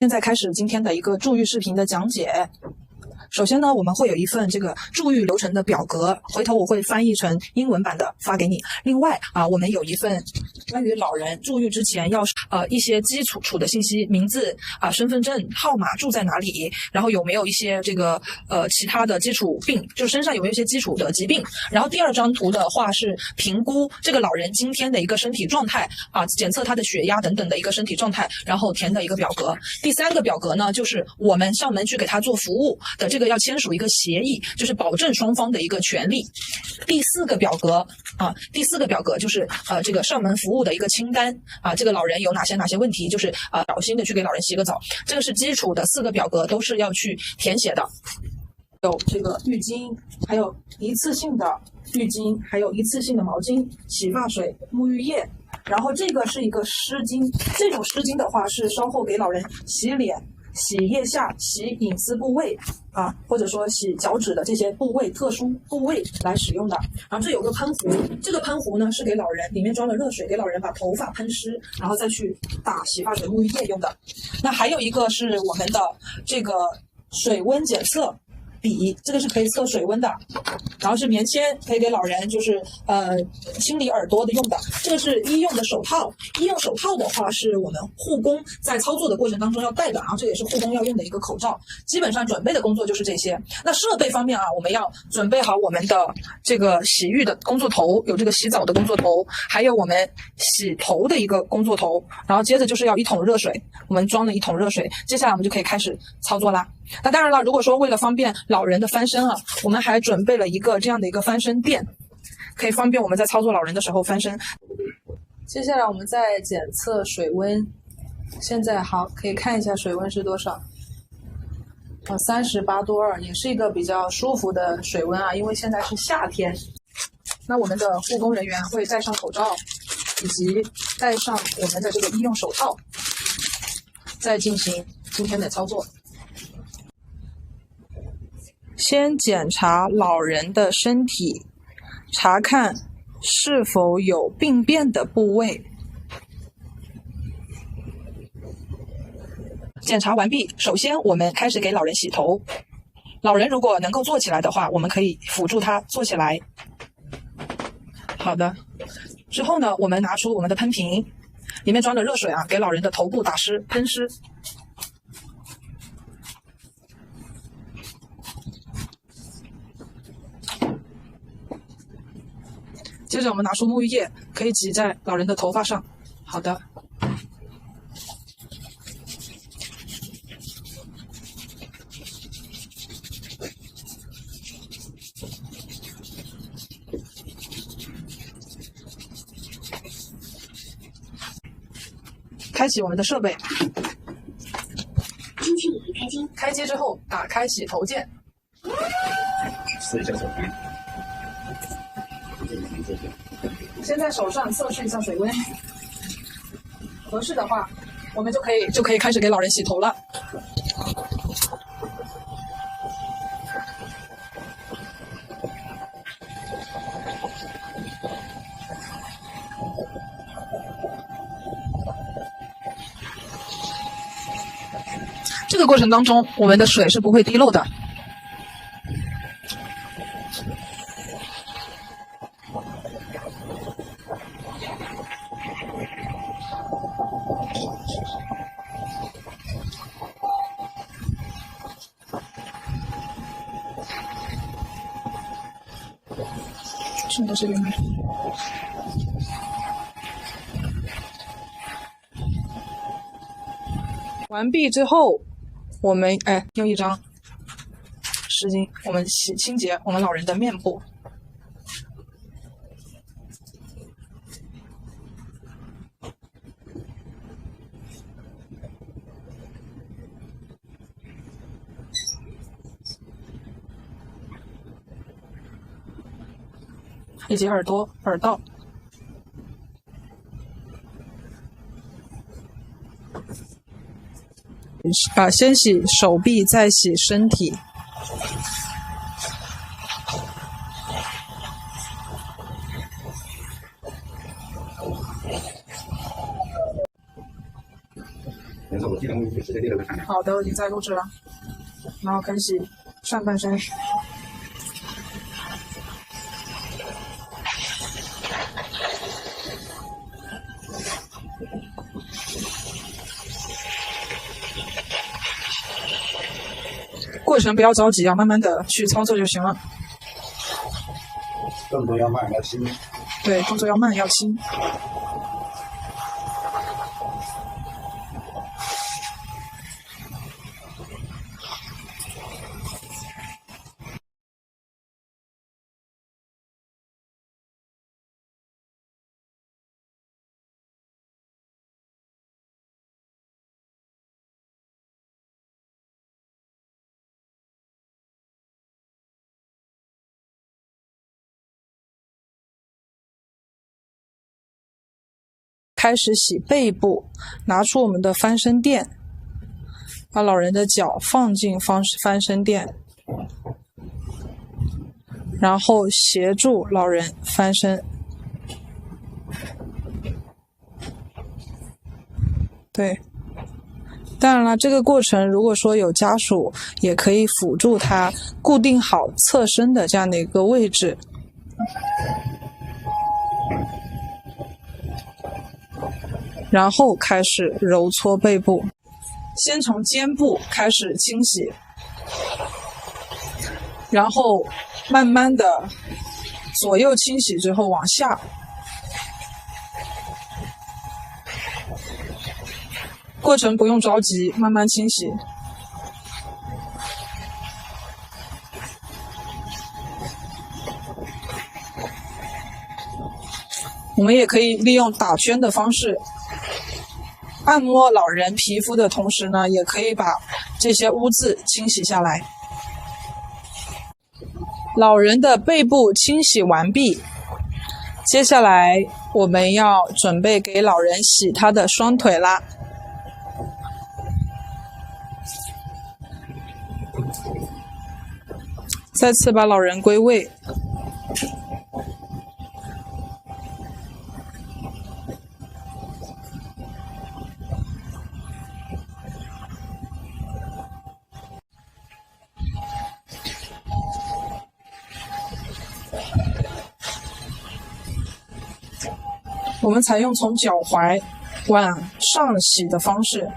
现在开始今天的一个助浴视频的讲解。首先呢，我们会有一份这个助浴流程的表格，回头我会翻译成英文版的发给你。另外我们有一份关于老人助浴之前要一些基础的信息，名字身份证号码，住在哪里，然后有没有一些这个其他的基础病，就是身上有没有一些基础的疾病。然后第二张图的话是评估这个老人今天的一个身体状态检测他的血压等等的一个身体状态，然后填的一个表格。第三个表格呢，就是我们上门去给他做服务的这个要签署一个协议，就是保证双方的一个权利。第四个表格就是这个上门服务的一个清单这个老人有哪些问题，就是小心的去给老人洗个澡。这个是基础的4个表格，都是要去填写的。有这个浴巾，还有一次性的浴巾，还有一次性的毛巾、洗发水、沐浴液。然后这个是一个湿巾，这种湿巾的话是稍后给老人洗脸、洗腋下、洗隐私部位或者说洗脚趾的这些部位、特殊部位来使用的。然后这有个喷壶，这个喷壶呢是给老人，里面装了热水，给老人把头发喷湿，然后再去打洗发水、沐浴液用的。那还有一个是我们的这个水温检测笔，这个是可以测水温的。然后是棉签，可以给老人就是清理耳朵的用的。这个是医用的手套，医用手套的话是我们护工在操作的过程当中要戴的，然后这也是护工要用的一个口罩。基本上准备的工作就是这些。那设备方面我们要准备好我们的这个洗浴的工作头，有这个洗澡的工作头，还有我们洗头的一个工作头，然后接着就是要1桶热水，我们装了1桶热水，接下来我们就可以开始操作啦。那当然了，如果说为了方便老人的翻身我们还准备了一个这样的一个翻身垫，可以方便我们在操作老人的时候翻身。接下来我们再检测水温，现在好，可以看一下水温是多少，38度2，也是一个比较舒服的水温因为现在是夏天。那我们的护工人员会戴上口罩，以及戴上我们的这个医用手套，再进行今天的操作。先检查老人的身体，查看是否有病变的部位。检查完毕，首先我们开始给老人洗头。老人如果能够坐起来的话，我们可以辅助他坐起来。好的，之后呢，我们拿出我们的喷瓶，里面装着热水给老人的头部打湿、喷湿。接着我们拿出沐浴液，可以挤在老人的头发上。好的。开启我们的设备。机器已开机。开机之后，打开洗头键。试一下手机。先在手上测试一下水温，合适的话，我们就可以开始给老人洗头了。这个过程当中，我们的水是不会滴漏的。顺着这边来。完毕之后，我们用一张湿巾，我们清洁我们老人的面部。以及耳朵、耳道。先洗手臂，再洗身体。但是我记得直接立着看。好的，我已经在录制了。然后开始上半身。过程不要着急啊，慢慢的去操作就行了。动作要慢要轻。对，动作要慢要轻。开始洗背部，拿出我们的翻身垫，把老人的脚放进翻身垫，然后协助老人翻身。对，当然了，这个过程如果说有家属，也可以辅助他固定好侧身的这样的一个位置。然后开始揉搓背部，先从肩部开始清洗，然后慢慢的左右清洗之后往下，过程不用着急，慢慢清洗。我们也可以利用打圈的方式按摩老人皮肤的同时呢，也可以把这些污渍清洗下来。老人的背部清洗完毕，接下来我们要准备给老人洗他的双腿啦。再次把老人归位。我们采用从脚踝往上洗的方式，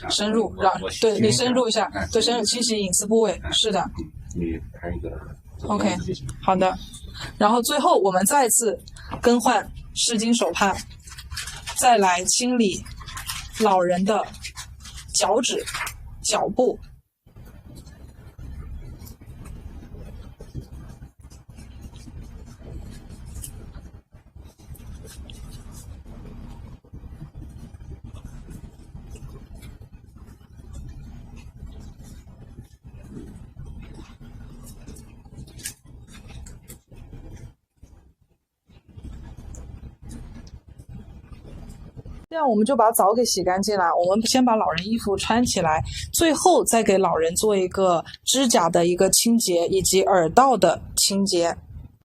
深入，对你深入一下，对，深入清洗隐私部位，是的。你拍一个 OK， 好的。然后最后我们再次更换湿巾手帕，再来清理老人的脚趾、脚部。这样我们就把澡给洗干净了。我们先把老人衣服穿起来，最后再给老人做一个指甲的一个清洁以及耳道的清洁。